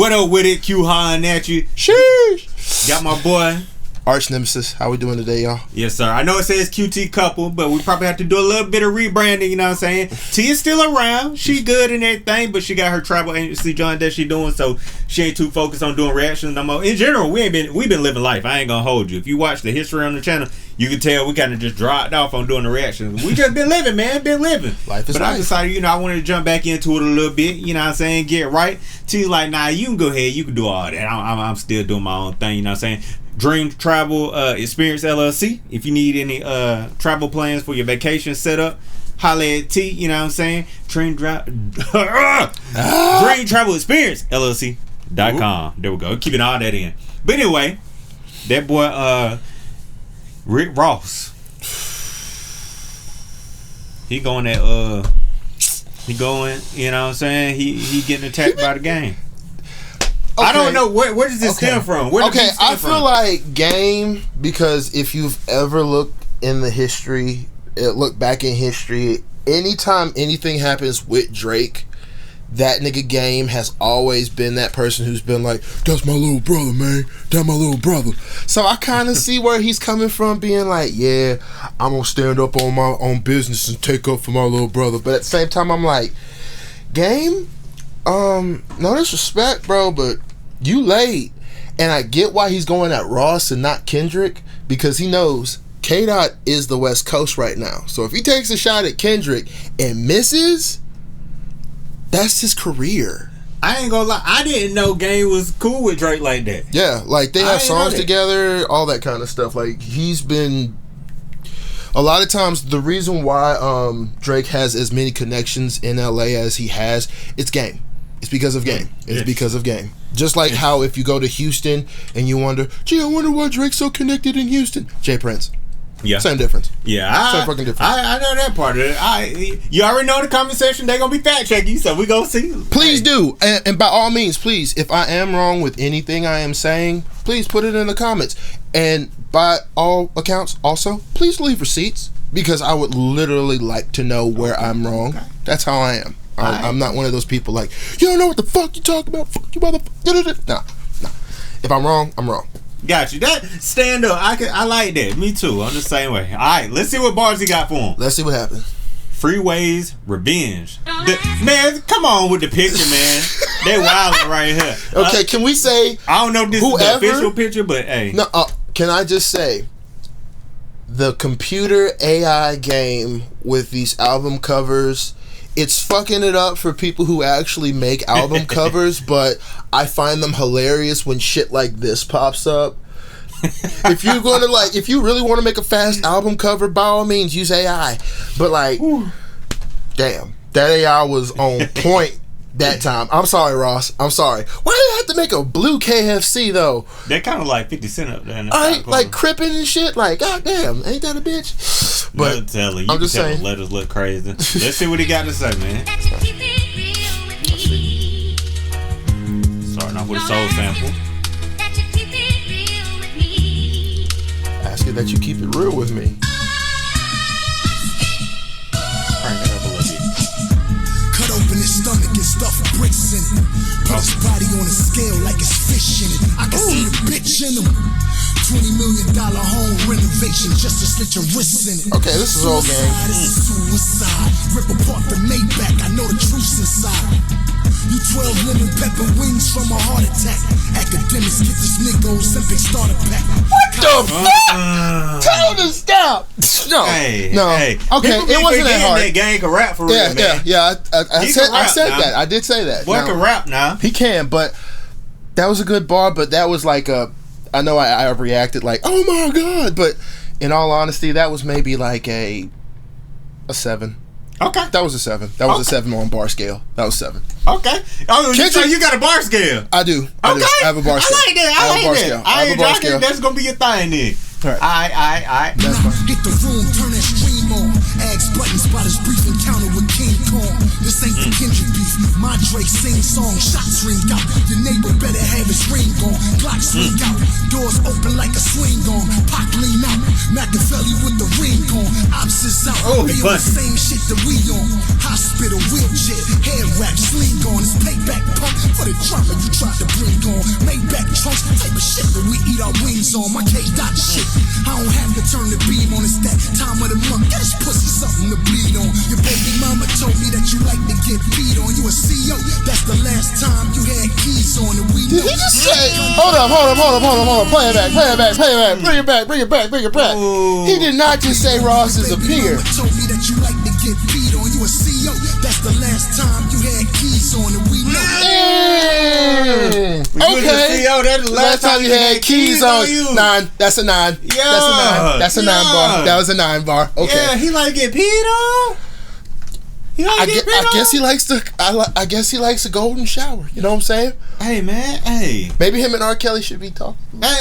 What up with it? Q hollering at you. Sheesh. Got my boy. Arch Nemesis. How we doing today, y'all? Yes, sir. I know it says QT couple, but we probably have to do a little bit of rebranding, you know what I'm saying? T is still around. She good and everything, but she got her travel agency joint that she doing, so she ain't too focused on doing reactions no more. In general, we've been living life. I ain't gonna hold you. If you watch the history on the channel, you can tell we kind of just dropped off on doing the reactions. We just been living, man. Been living. Life is but life. I decided, I wanted to jump back into it a little bit, you know what I'm saying? Get right. T's like, nah, you can go ahead. You can do all that. I'm still doing my own thing, you know what I'm saying? Dream Travel Experience LLC. If you need any travel plans for your vacation set up, holla at T, you know what I'm saying? Dream Travel Experience LLC.com. There we go. Keeping all that in. But anyway, that boy Rick Ross. He going, you know what I'm saying? He getting attacked by the game. Okay. I don't know where does this stem from. I feel like Game, because if you've ever looked in the history, look back in history, anytime anything happens with Drake, that nigga Game has always been that person who's been like, that's my little brother, man. That's my little brother. So I kind of see where he's coming from, being like, yeah, I'm gonna stand up on my own business and take up for my little brother. But at the same time, I'm like, Game, no disrespect, bro, but you late. And I get why he's going at Ross and not Kendrick, because he knows K-Dot is the West Coast right now. So if he takes a shot at Kendrick and misses, that's his career. I ain't gonna lie, I didn't know Game was cool with Drake like that. Yeah, like they have songs together, all that kind of stuff. Like he's been, a lot of times the reason why Drake has as many connections in LA as he has, it's Game. It's because of Game. It's because of Game. Just like how if you go to Houston and you wonder, gee, I wonder why Drake's so connected in Houston. Jay Prince. Yeah. Same difference. Yeah. Same fucking difference. I know that part of it. You already know the comment section, they're going to be fact checking you, so we going to see. Please do. And by all means, please, if I am wrong with anything I am saying, please put it in the comments. And by all accounts, also, please leave receipts, because I would literally like to know where I'm wrong. Okay. That's how I am. I'm not one of those people like, you don't know what the fuck you talking about. Fuck you, motherfucker. Nah. If I'm wrong, I'm wrong. Got you. That stand up. I like that. Me too. I'm the same way. All right, let's see what bars he got for him. Let's see what happens. Freeway's Revenge. Man, come on with the picture, man. They wilding right here. Okay, can we say? I don't know if this is the official picture, but hey. No. Can I just say? The computer AI game with these album covers, it's fucking it up for people who actually make album covers, but I find them hilarious when shit like this pops up. If you're going to if you really want to make a fast album cover, by all means use AI. But damn, that AI was on point that time. I'm sorry, Ross. I'm sorry. Why did I have to make a blue KFC though? They're kind of like 50 Cent up there. Like crippin' and shit. Like, goddamn, ain't that a bitch? But I'm telling you, I'm just saying, letters look crazy. Let's see what he got to say, man. Starting off with a soul sample. Ask it that you keep it real with me. Crank it up a little bit. Cut open his stomach and stuff bricks in it. Put his body on a scale like it's fish in it. I can see the bitch in him. $20 million home renovation just to slit your wrists in it. Okay, this is all game. Suicide. Rip apart the Maybach. I know the truth's inside. You 12 lemon pepper wings from a heart attack. Academics get this nigga on Olympic starter pack. What the fuck? Tell him to stop. No. Hey. Okay, it wasn't that hard. That gang can rap for real, man. Yeah. I said that. I did say that. Boy can rap now. He can, but that was a good bar. But that was like a. I know I reacted like, oh my god, but in all honesty, that was maybe like a 7. Okay. That was a 7. That was a 7 on bar scale. That was 7. Okay. Oh, so you got a bar scale? I do. Okay. I have a bar scale. I like that. I have a bar scale. That's gonna be your thing then. All right. That's fine. Hit the room, turn that stream on. Ags buttons, about his brief encounter with King Kong. This ain't the Kendrick beef. My Drake sing song, shots ring out. Your neighbor better have his ring on. Glock swing out, doors open like a swing on. Pac lean out, Machiavelli with the ring on. Ops is out, they on the same shit that we on. Hospital, wheelchair, hair wrap, sling on. It's payback pump for the drama you tried to drink on. Maybach trunks, type of shit that we eat our wings on. My cage got shit. I don't have to turn the beam on. It's that time of the month. Get this pussy something to bleed on. Your baby mama told me that you like to get beat on. You a CEO, that's the last time you had keys on. And we know. Did he just say, hold up. Play it back. Bring it back. Ooh. He did not just say Ross is a peer. Told me that you like to get beat on. You a CEO, that's the last time you had keys on. And we know. Okay. CEO, that's the last time you had keys on you. 9. That's a 9. Yeah. That's a 9 bar. That was a 9 bar. Okay. Yeah, he like get peed on. I guess he likes the. I guess he likes a golden shower. You know what I'm saying? Hey man, hey. Maybe him and R. Kelly should be talking. Hey, whoa.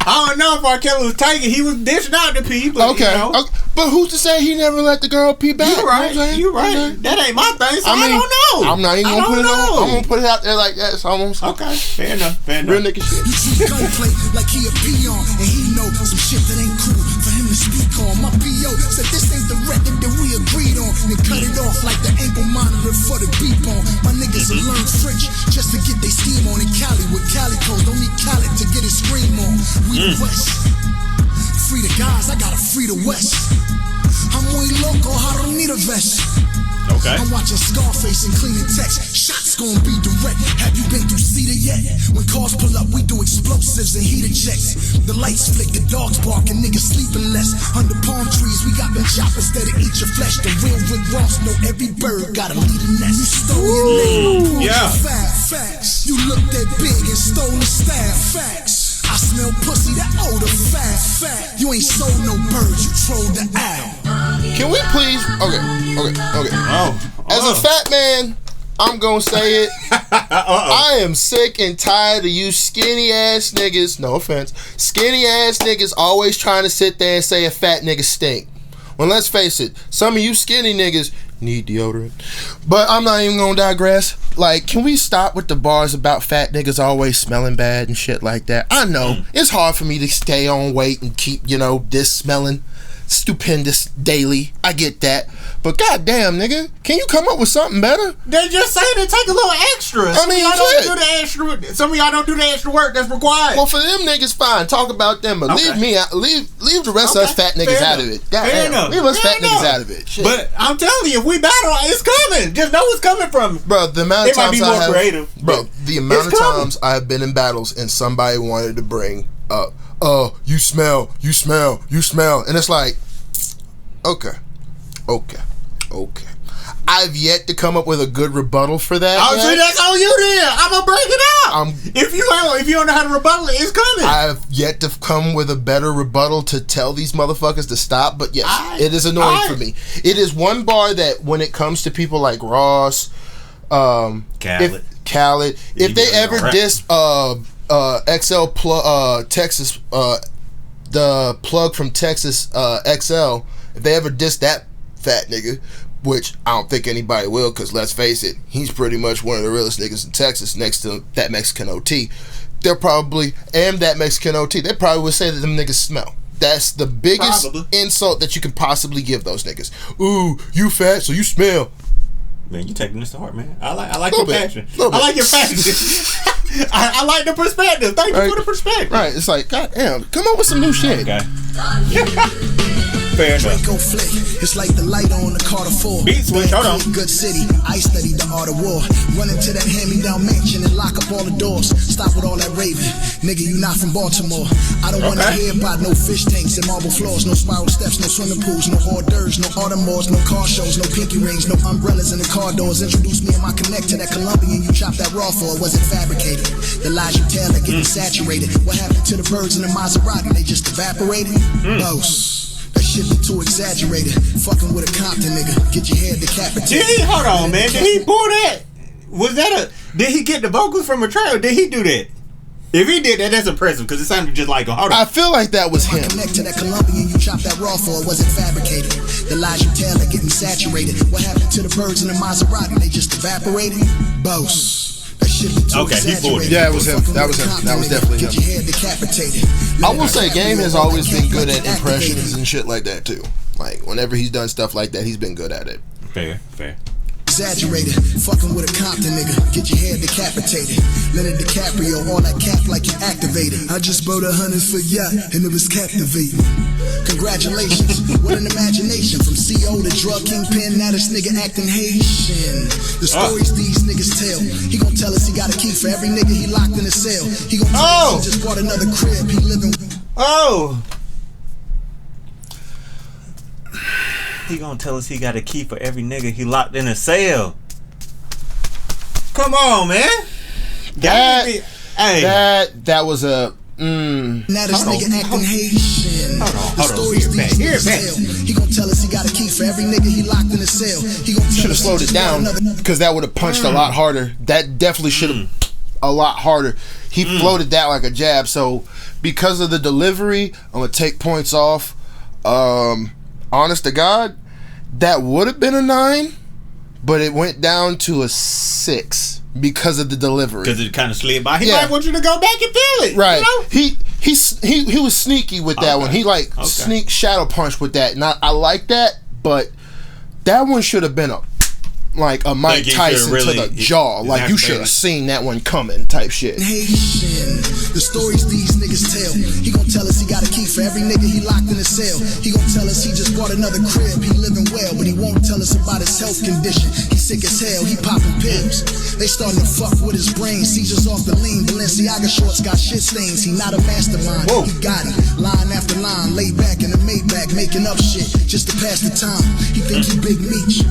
I don't know if R. Kelly was taking. He was dishing out the pee, but okay. You know. Okay. But who's to say he never let the girl pee back? You right. You know right. Okay. That ain't my thing, so I don't know. I'm not even gonna put it on. I'm gonna put it out there like that. So almost okay. Fair enough. Real nigga shit. You treat gunplay like he a peon, and he know some shit that ain't cool for him to speak on. My PO said this ain't the record that we agreed on, and cut it off like the ankle monitor for the beep on. My niggas will learn French just to get they steam on in Cali with calicos. Don't need Cali to get his scream on. We the West. Free the guys, I gotta free the West. I'm muy loco, I don't need a vest. Okay. I'm watching Scarface and cleaning text. Shots gonna be direct. Have you been through Cedar yet? When cars pull up, we do explosives and heater checks. The lights flick, the dogs bark, and niggas sleeping less. Under palm trees, we got them choppers that'll eat your flesh. The real Rick Ross know every bird gotta leave a nest. You stole your name, yeah. Facts. You looked that big and stole the staff. Facts. I smell pussy, that odor fat. You ain't sold no birds, you trolled the owl. Can we please? Okay. Oh. As a fat man, I'm gonna say it. I am sick and tired of you skinny ass niggas. No offense, skinny ass niggas always trying to sit there and say a fat nigga stink. Well, let's face it, some of you skinny niggas need deodorant. But I'm not even gonna digress. Like, can we stop with the bars about fat niggas always smelling bad and shit like that? I know it's hard for me to stay on weight and keep, this smelling stupendous daily. I get that. But goddamn, nigga, can you come up with something better? They just say to take a little extra. Some of y'all don't do the extra work that's required. Well, for them niggas, fine. Talk about them, but leave me out. Leave the rest of us fat niggas out of it. Fair enough. Leave us fat niggas out of it. Shit. But I'm telling you, if we battle, it's coming. Just know it's coming from. Bro, the amount of times I have, creative. Bro, the amount of times I have been in battles and somebody wanted to bring up, oh, you smell, and it's like, okay. I've yet to come up with a good rebuttal for that. See, that's all you did. I'm gonna break it out. If you don't know how to rebuttal it, it's coming. I've yet to come with a better rebuttal to tell these motherfuckers to stop. But yes, it is annoying for me. It is one bar that when it comes to people like Ross, Khaled, if they ever diss XL Texas, the plug from Texas XL, if they ever diss that fat nigga, which I don't think anybody will, because let's face it, he's pretty much one of the realest niggas in Texas next to that Mexican OT. They'll probably, and that Mexican OT, they probably would say that them niggas smell. That's the biggest insult that you can possibly give those niggas. Ooh, you fat, so you smell. Man, you taking this to heart, man. I like your passion. I like your passion. I like the perspective. Thank you for the perspective. Right, it's like, goddamn, come up with some new shit. Okay. Fair enough. Draco flick, it's like the light on the Carter 4. Beat switch, hold on. Good city, I studied the art of war. Run into that hand-me-down mansion and lock up all the doors. Stop with all that raving. Nigga, you not from Baltimore. I don't wanna hear about no fish tanks and marble floors, no spiral steps, no swimming pools, no hors d'oeuvres, no Audemars, no car shows, no pinky rings, no umbrellas in the car doors. Introduce me and my connect to that Colombian you chopped that raw for. Was it fabricated? The lies you tell are getting saturated. What happened to the birds in the Maserati? They just evaporated? Boss. That shit be too exaggerated. Fucking with a Compton nigga. Get your head decapitated. Hold on, man. Did he pull that? Did he get the vocals from a track or did he do that? If he did that, that's impressive because it sounded just like him. Hold on. I feel like that was him. Connect to that Colombian you chopped that raw for. Was it fabricated? The lies you tell are getting saturated. What happened to the birds in the Maserati? They just evaporated? Boss. Okay, he pulled it. Yeah, it was him. That was definitely him. I will say, Game has always been good at impressions and shit like that too. Like whenever he's done stuff like that, he's been good at it. Fair. exaggerated. Fucking with a Compton nigga, get your head decapitated. Leonardo DiCaprio, all that cap like you activated. I just bought 100 for yacht, and it was captivating. Congratulations, what an imagination. From CO to drug kingpin, now this nigga acting Haitian. The stories these niggas tell. He gon' tell us he got a key for every nigga he locked in a cell. He gon' tell us he just bought another crib, he living. He gonna tell us he got a key for every nigga he locked in a cell. Come on, man. That was a. Now this nigga acting Haitian. The stories these niggas tell. He gon' tell us he got a key for every nigga he locked in a cell. He gon' should have slowed it down because that would have punched a lot harder. That definitely should have a lot harder. He floated that like a jab. So because of the delivery, I'm gonna take points off. Honest to God, that would have been a 9, but it went down to a 6 because of the delivery. Because it kind of slid by. He might want you to go back and feel it. Right. You know? He was sneaky with that one. He sneak shadow punch with that. And I like that, but that one should have been a Mike Tyson to the jaw. Like, you should have seen that one coming type shit. Haitian. The stories these niggas tell. He gon' tell us he got a key for every nigga he locked in a cell. He gon' tell us he just bought another crib. He living well, but he won't tell us about his health condition. He sick as hell, he popping pills. They starting to fuck with his brain. Seizures off the lean. Balenciaga shorts got shit stains. He not a mastermind. Whoa. He got it. Line after line. Laid back in the Maybach, making up shit just to pass the time. He think he Big Meech.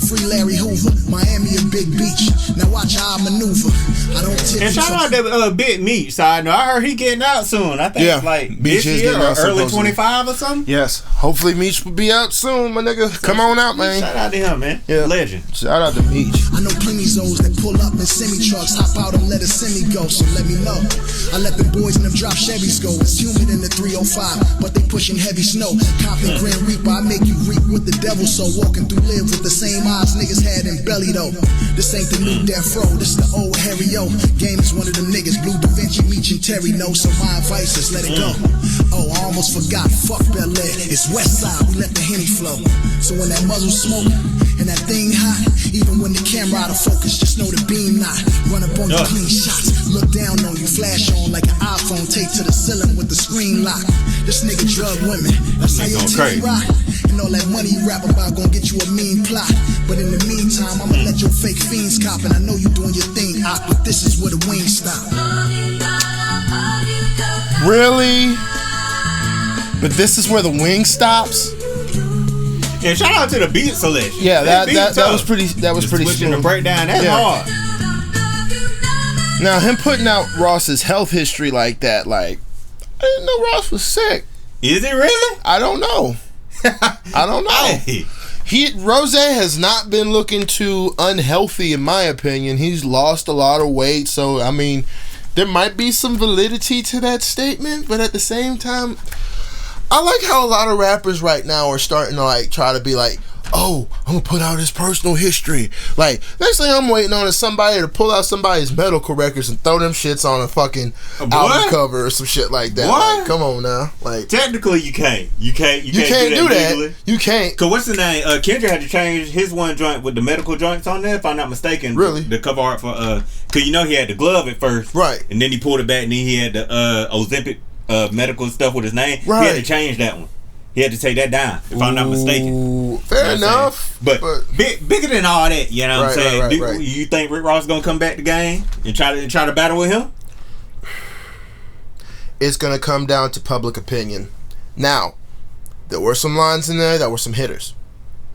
Free Larry Hoover. Miami a big beach. Now watch how I maneuver. I don't tip. And shout out to Big Meech. So I know I heard he getting out soon. I think it's like Meech this year or early 25 or something. Yes. Hopefully Meech will be out soon, my nigga. Come on out, man. Shout out to him, man. Yeah. Legend. Shout out to Meech. I know plenty Zos that pull up in semi-trucks, hop out and let a semi go, so let me know. I let the boys in them drop Chevys go. It's humid in the 305, but they pushing heavy snow. Compton Grand Reaper, I make you reap with the devil, so walking through live with the same eyes niggas had in belly though. This ain't the new Death Row, this the old Harry O. Game is one of them niggas, Blue Da Vinci, Meech and Terry know, so my advice is let it go. Oh, I almost forgot, fuck Bel Air, it's West Side, we let the Henny flow. So when that muzzle smoke and that thing hot, even when the camera out of focus, just know the beam not. Run up on you, clean shots, look down on you, flash on like an iPhone, taped to the ceiling with the screen lock. This nigga drug women, that's how your team rock. And all that money you rap about gon' get you a mean plot. But in the meantime, I'ma let your fake fiends cop, and I know you doing your thing, but this is where the wings stop. Really? But this is where the wing stops? Yeah, shout out to the beat selection. Yeah, that was pretty smooth. The breakdown, that's hard. Now him putting out Ross's health history like that, like, I didn't know Ross was sick. Is it really? I don't know. I don't know. Rose has not been looking too unhealthy in my opinion. He's lost a lot of weight, so I mean, there might be some validity to that statement, but at the same time, I like how a lot of rappers right now are starting to like try to be like, oh, I'm gonna put out his personal history. Like, next thing I'm waiting on is somebody to pull out somebody's medical records and throw them shits on a fucking album cover or some shit like that. What? Like, come on now. Like, technically, you can't. You can't do that. You can't. Cause what's the name? Kendrick had to change his one joint with the medical joints on there, if I'm not mistaken. Really? The cover art for cause you know he had the glove at first, right? And then he pulled it back, and then he had the Ozempic medical stuff with his name. Right. He had to change that one. He had to take that down, if I'm not mistaken. Fair enough. But bigger than all that, you know what I'm saying? Right. You think Rick Ross gonna come back to game and try to battle with him? It's gonna come down to public opinion. Now, there were some lines in there that were some hitters.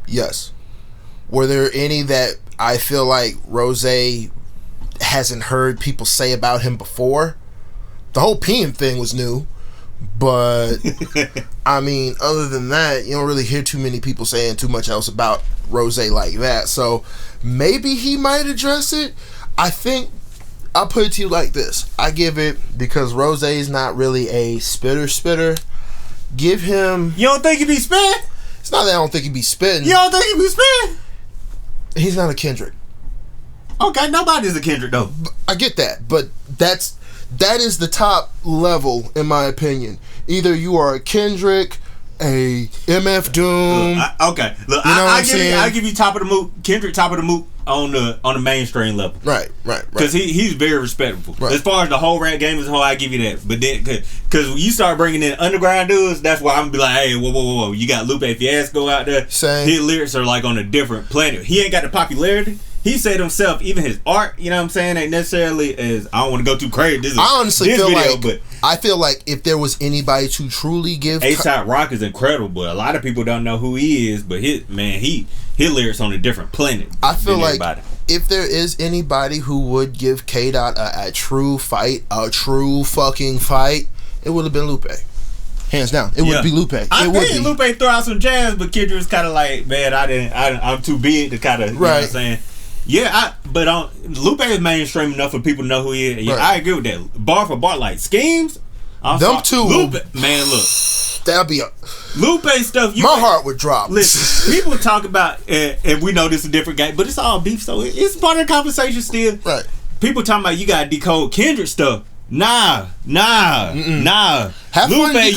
Yes. Were there any that I feel like Rose hasn't heard people say about him before? The whole peeing thing was new. But I mean, other than that, you don't really hear too many people saying too much else about Rose like that. So maybe he might address it. I think I'll put it to you like this. I give it, because Rose is not really a spitter. Give him. You don't think he be spitting? It's not that I don't think he be spitting. You don't think he be spitting? He's not a Kendrick. Okay, nobody's a Kendrick though. I get that, but that is the top level, in my opinion. Either you are a Kendrick, a MF Doom. Okay, look, I give you top of the moot. Kendrick top of the moot on the mainstream level. Right. Because he's very respectable. Right. As far as the whole rap game as a whole, I give you that. But then, because when you start bringing in underground dudes, that's why I'm gonna be like, hey, whoa. You got Lupe Fiasco out there. Same. His lyrics are like on a different planet. He ain't got the popularity. He said himself, even his art, you know what I'm saying, ain't necessarily as, I don't want to go too crazy. I honestly feel video, like, I feel like if there was anybody to truly give... A$AP Rock is incredible, but a lot of people don't know who he is, but his lyrics on a different planet. I feel like everybody. If there is anybody who would give K-Dot a true fight, a true fucking fight, it would have been Lupe. Hands down, it would be Lupe. I think Lupe throw out some jazz, but Kendrick was kind of like, man, I'm too big to kind of, you know what I'm saying? Yeah, but Lupe is mainstream enough for people to know who he is. Yeah, right. I agree with that. Bar for bar, like schemes. Them two, Lupe, man, look, that'll be Lupe stuff. My heart would drop. Listen, people talk about, and we know this is a different game, but it's all beef, so it's part of the conversation still. Right. People talking about you gotta decode Kendrick stuff. Nah. Lupe,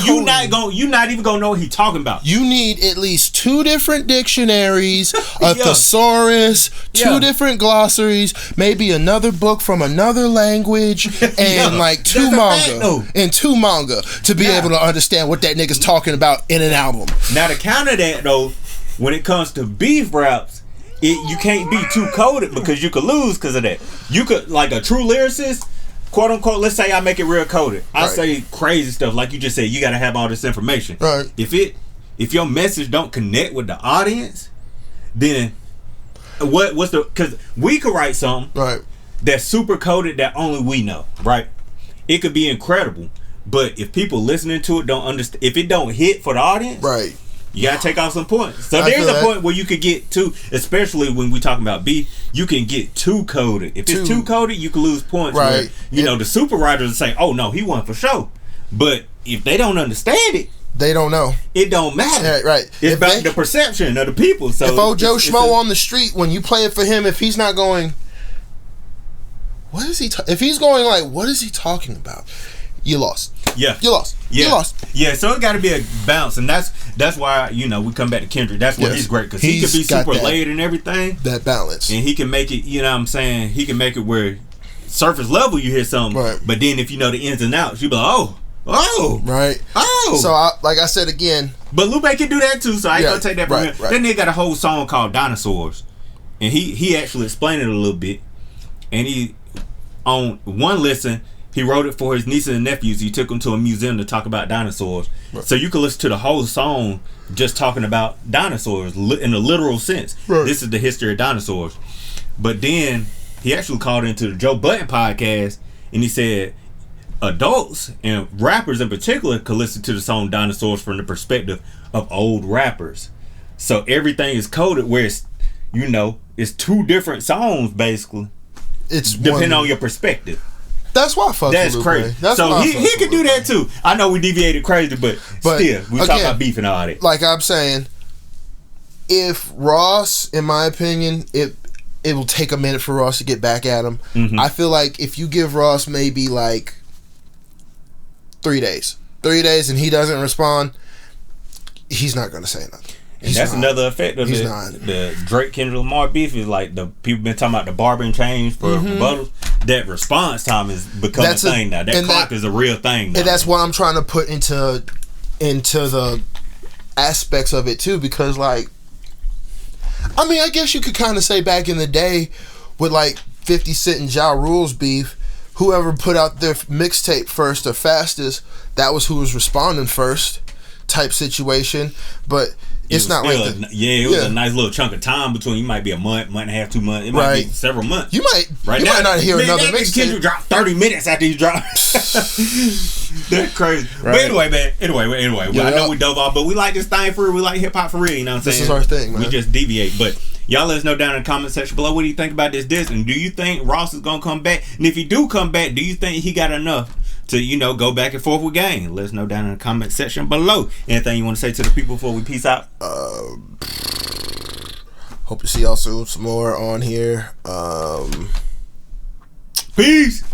you not even gonna know what he talking about. You need at least 2 different dictionaries, a thesaurus, 2 different glossaries, maybe another book from another language, and like 2 manga to be able to understand what that nigga's talking about in an album. Now to counter that though, when it comes to beef raps, you can't be too coded because you could lose because of that. You could, like a true lyricist, quote unquote, let's say I make it real coded. I say crazy stuff like you just said. You got to have all this information. Right. If your message don't connect with the audience, then what's the? Because we could write something that's super coded that only we know. Right. It could be incredible, but if people listening to it don't understand, if it don't hit for the audience, right. You gotta take off some points. So there's a point where you could get too, especially when we talking about beef, you can get too coded. If it's too coded, you can lose points. Right. Where, the super writers say, "Oh no, he won for sure," but if they don't understand it, they don't know. It don't matter. Right. It's about the perception of the people. So if old Joe Schmo on the street, when you play it for him, if he's not going, what is he? If he's going like, what is he talking about? You lost. Yeah. You lost. Yeah. You lost. Yeah, so it got to be a bounce, and that's why we come back to Kendrick. That's where he's great because he can be super layered and everything. That balance, and he can make it. You know what I'm saying? He can make it where surface level you hear something, but then if you know the ins and outs, you be like, oh, right. So like I said again, but Lupe can do that too. So I ain't gonna take that from him. Right. Then they got a whole song called Dinosaurs, and he actually explained it a little bit, and he on one listen. He wrote it for his nieces and nephews. He took them to a museum to talk about dinosaurs. Right. So you can listen to the whole song just talking about dinosaurs in a literal sense. Right. This is the history of dinosaurs. But then he actually called into the Joe Budden podcast and he said adults and rappers in particular could listen to the song Dinosaurs from the perspective of old rappers. So everything is coded where it's, it's 2 different songs basically. It's depending on your perspective. That's why I fuck with Lupe. Crazy. So he can do that too. I know we deviated crazy, but still, we talk about beef and all that. Like I'm saying, if Ross, in my opinion, it will take a minute for Ross to get back at him. Mm-hmm. I feel like if you give Ross maybe like 3 days, and he doesn't respond, he's not going to say nothing. And that's another effect of the Drake Kendrick Lamar beef is like the people been talking about the barber and change for rebuttals. That response time is becoming a thing now. That clock is a real thing now. And that's what I'm trying to put into the aspects of it too, because like, I mean, I guess you could kind of say back in the day with like 50 Cent and Ja Rule's beef, whoever put out their mixtape first or fastest, that was who was responding first type situation. But it's not like that. It was a nice little chunk of time between. You might be a month and a half, 2 months. It might be several months. You might not hear another mixtape. Kendrick dropped 30 minutes after he dropped. That's crazy. Right. But anyway, man. Anyway. I know we dove off, but we like this thing for real. We like hip hop for real. You know what I'm saying? This is our thing, man. We just deviate. But y'all let us know down in the comment section below. What do you think about this? And do you think Ross is gonna come back? And if he do come back, do you think he got enough to go back and forth with Game? Let us know down in the comment section below. Anything you want to say to the people before we peace out? Hope to see y'all soon. Some more on here. Peace.